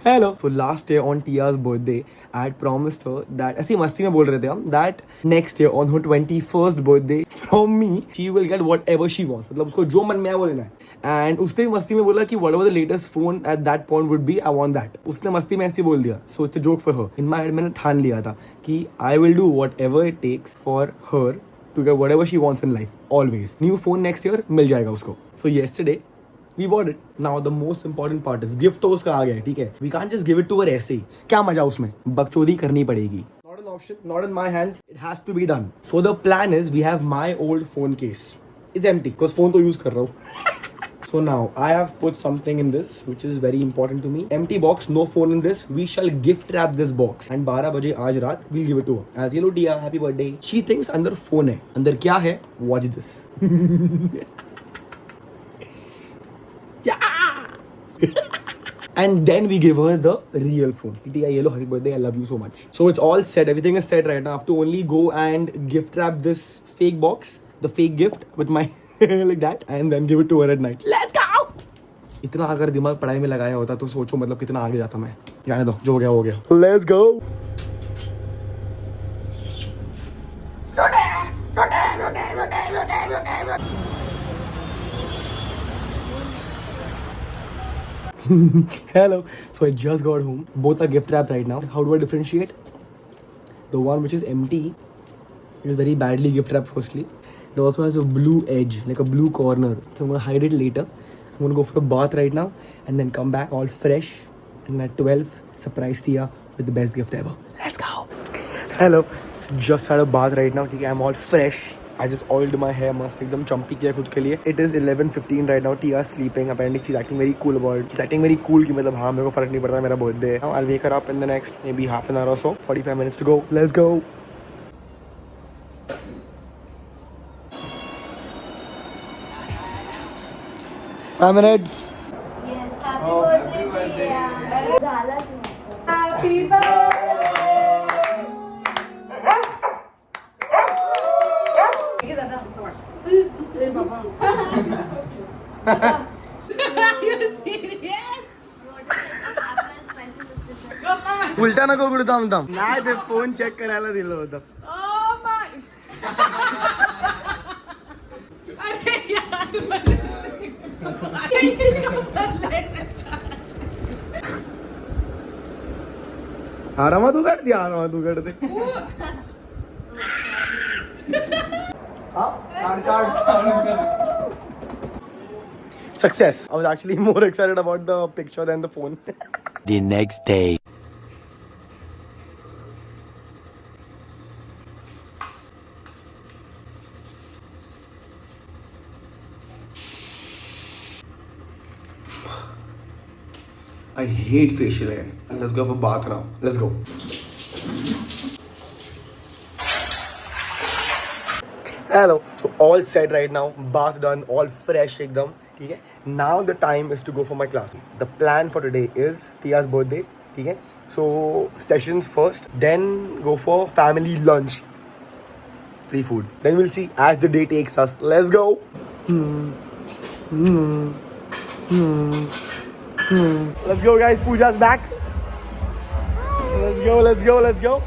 Hello. So last year on Tia's birthday, I had promised her that ऐसी मस्ती में बोल रहे थे हम that next year on her 21st birthday from me she will get whatever she wants. मतलब उसको जो मन में आए वो लेना है. And उसने भी मस्ती में बोला कि whatever the latest phone at that point would be, I want that. उसने मस्ती में ऐसे बोल दिया. So it's a joke for her. In my head मैंने ठान लिया था कि I will do whatever it takes for her to get whatever she wants in life. Always. New phone next year मिल जाएगा उसको. So yesterday we bought it. Now the most important part is gift तो उसका आ गया है, ठीक है. We can't just give it to her ऐसे ही. क्या मजा उसमें? बकचोदी करनी पड़ेगी. Not an option, not in my hands. It has to be done. So the plan is we have my old phone case. It's empty because phone तो use कर रहा हूँ. So now I have put something in this which is very important to me. Empty box, no phone in this. We shall gift wrap this box. And 12 बजे आज रात we'll give it to her. As hello Tia, happy birthday. She thinks अंदर phone है. अंदर क्या है? Watch this. And then we give her the real phone. Tia, yellow, happy birthday, I love you so much. So it's all set, everything is set right now. I have to only go and gift wrap this fake box, the fake gift with my like that, and then give it to her at night. Let's go! इतना अगर दिमाग पढ़ाई में लगाया होता तो सोचो मतलब कितना आगे जाता मैं. जाने दो, जो हो गया हो गया. Let's go! Hello. So I just got home. Both are gift wrapped right now. How do I differentiate? The one which is empty is very badly gift wrapped firstly. It also has a blue edge, like a blue corner. So I'm gonna hide it later. I'm gonna go for a bath right now and then come back all fresh. And at 12, surprise Tia with the best gift ever. Let's go. Hello. Just had a bath right now. I'm all fresh. I just oiled my hair मस्त एकदम चंपी किया खुद के लिए. It is 11:15 right now. Tia is sleeping. Apparently she's acting very cool about it. She's acting very cool कि मतलब हाँ मेरे को फर्क नहीं पड़ता मेरा birthday है. Now I'll wake her up in the next maybe half an hour or so. 45 minutes to go. Let's go. Five minutes. Yes, happy birthday, Tia. झाला की माझा. Happy birthday. उलटा नको करू थांब थांब. नाही ते फोन चेक करायला दिलं होतं. आरामात उघडते आरामात उघडते. Success. I was actually more excited about the picture than the phone. The next day. I hate facial hair. And let's go for bath now. Let's go. Hello. So all set right now. Bath done. All fresh ekdam. Okay. Now the time is to go for my class. The plan for today is Tia's birthday. Okay. So sessions first. Then go for family lunch. Free food. Then we'll see as the day takes us. Let's go. Let's go guys, Pooja's back. Let's go, let's go, let's go.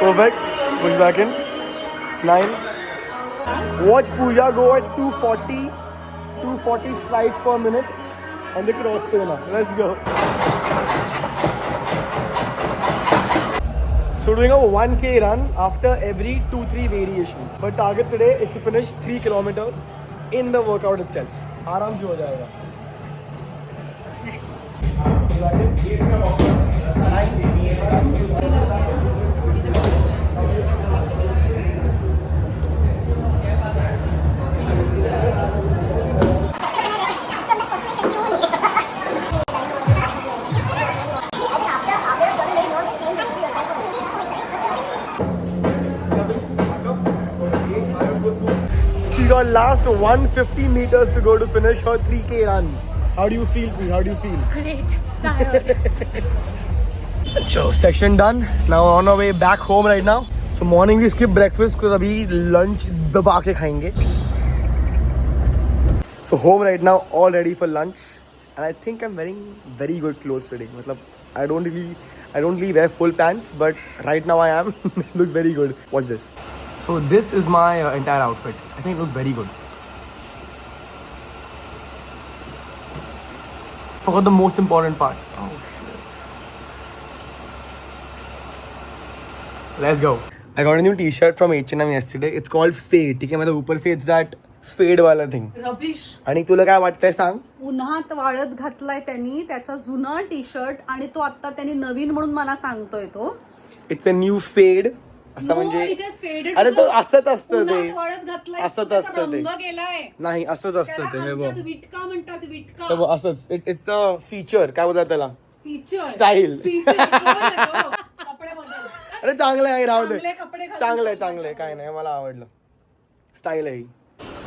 Perfect. Push back in. 9. Watch Pooja go at 240 strides per minute on the cross trainer. Let's go. So doing a 1K run after every 2-3 variations. But target today is to finish 3 kilometers in the workout itself. आराम से हो जाएगा. She got last 150 meters to go to finish her 3K run. How do you feel, Pooja? How do you feel? Great. Tired. So session done. Now on our way back home right now. So morning we skip breakfast because अभी lunch दबा के खाएंगे. So home right now, all ready for lunch. and I think I'm wearing very good clothes today. Matlab, I don't really wear full pants, but right now I am. It looks very good. Watch this. So this is my entire outfit. I think it looks very good. Forgot the most important part. Oh shit. Let's go. I got a new t-shirt from H&M yesterday. It's called Fade. ठीक है मतलब ऊपर से it's that fade वाला thing. Rubbish आणि तुला काय वाटतंय सांग? उन्हात वाळत घातलाय त्यांनी त्याचा जुना टी शर्ट आणि तो आता त्यांनी नवीन म्हणून मला सांगतोय तो It's a new fade. असं म्हणजे अरे तो असंच असतं ते. वाळत घातलाय असंच असतं ते. रंग गेलाय नाही असंच असतं ते. हे बघ. आमच्यात विटका म्हणतात हे विटका बघ असंच. It's the feature. काय बोलतात त्याला? Feature Style. कपडे बदल अरे चांगलं आहे राहू दे. चांगले कपडे घालून चांगलं आहे चांगलं आहे काय नाही मला आवडलं. स्टाईल आहे.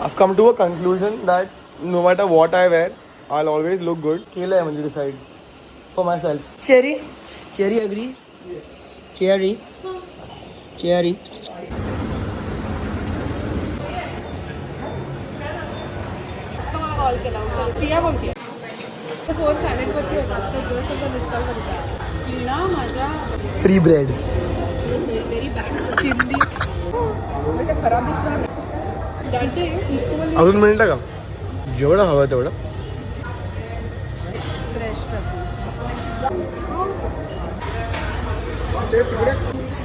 I've come to a conclusion that no matter what I wear, I'll always look good. केलंय म्हणजे decide for myself. Cherry agrees. Cherry. Call केला प्रिया बोलते फोन सायलेंट वरती होता तर जस्ट आता मिसकॉल करता टीना माझ्या Free bread. व्हेरी बॅड चिंदी खराब दिसणार जाते अजून मिनिटं का? जेवढं हवं तेवढं. Fresh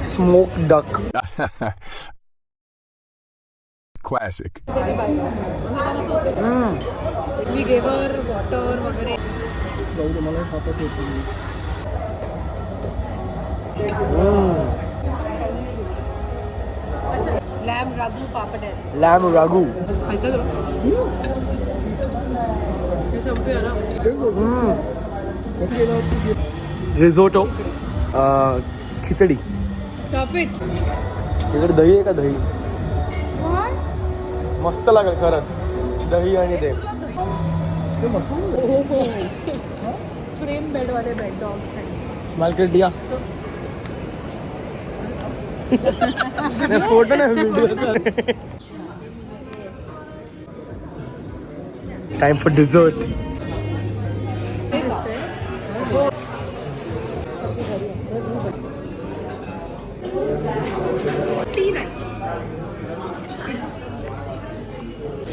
Smoked duck. Classic. मी गेवर वॉटर वगैरे लॅम रागू पापड आहे Lamb ragu. खायचं तुला हे संपतोय ना Risotto. खिचडी. स्टॉप इट तिकडे दही आहे का दही? मस्त लागेल खरंच. दही आणि ते. फ्रेम बेड वाले बेड डॉग्स आहेत स्मेल कर दिया. फोटो नाही video. Time for dessert.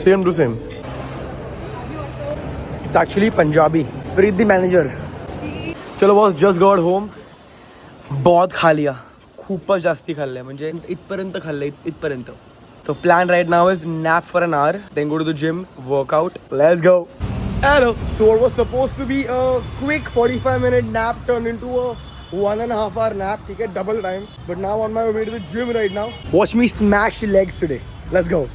Same to same. It's actually Punjabi. Preet the manager. चलो बॉस जस्ट गॉट होम. बहुत खा लिया. खूपच जास्ती खाल्लंय म्हणजे इथपर्यंत खाल्लंय इथपर्यंत. So plan right now is nap for an hour, then go to the gym, workout. Let's go. Hello. So what was supposed to be a quick 45-minute nap turned into a 1.5 hour nap. Okay, double time. But now on my way to the gym right now. Watch me smash legs today. Let's go.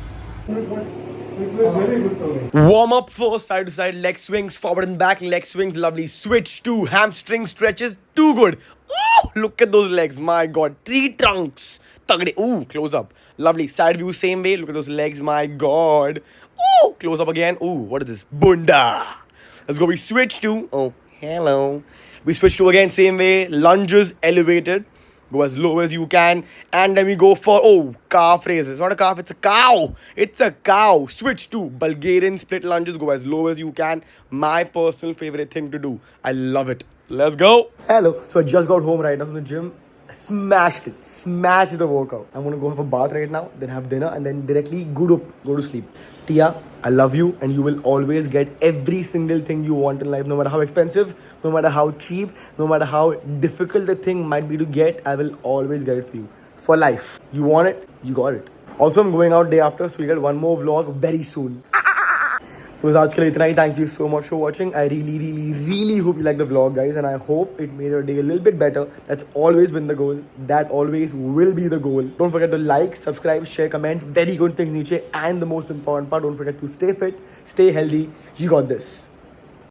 Warm up first, side to side leg swings, forward and back leg swings, lovely. Switch to hamstring stretches, too good. Ooh, look at those legs, my god. Tree trunks. Tagde. Ooh, close up. Lovely. Side view, same way. Look at those legs, my god. Ooh, close up again. Ooh, what is this? Bunda. Let's go. We switch to. Oh, hello. We switch to again, same way. Lunges elevated. Go as low as you can. And then we go for, oh, calf raises. It's not a calf, it's a cow. It's a cow. Switch to Bulgarian split lunges. Go as low as you can. My personal favorite thing to do. I love it. Let's go. Hello. So I just got home right now from the gym. Smashed it. Smashed the workout. I'm going to go have a bath right now. Then have dinner. And then directly go to sleep. Tia, I love you. And you will always get every single thing you want in life. No matter how expensive. No matter how cheap, no matter how difficult the thing might be to get, I will always get it for you. For life. You want it, you got it. Also, I'm going out day after, so you get one more vlog very soon. So, आज के लिए इतना ही. Thank you so much for watching. I really hope you like the vlog, guys. And I hope it made your day a little bit better. That's always been the goal. That always will be the goal. Don't forget to like, subscribe, share, comment. Very good things, niche. And the most important part, don't forget to stay fit, stay healthy. You got this.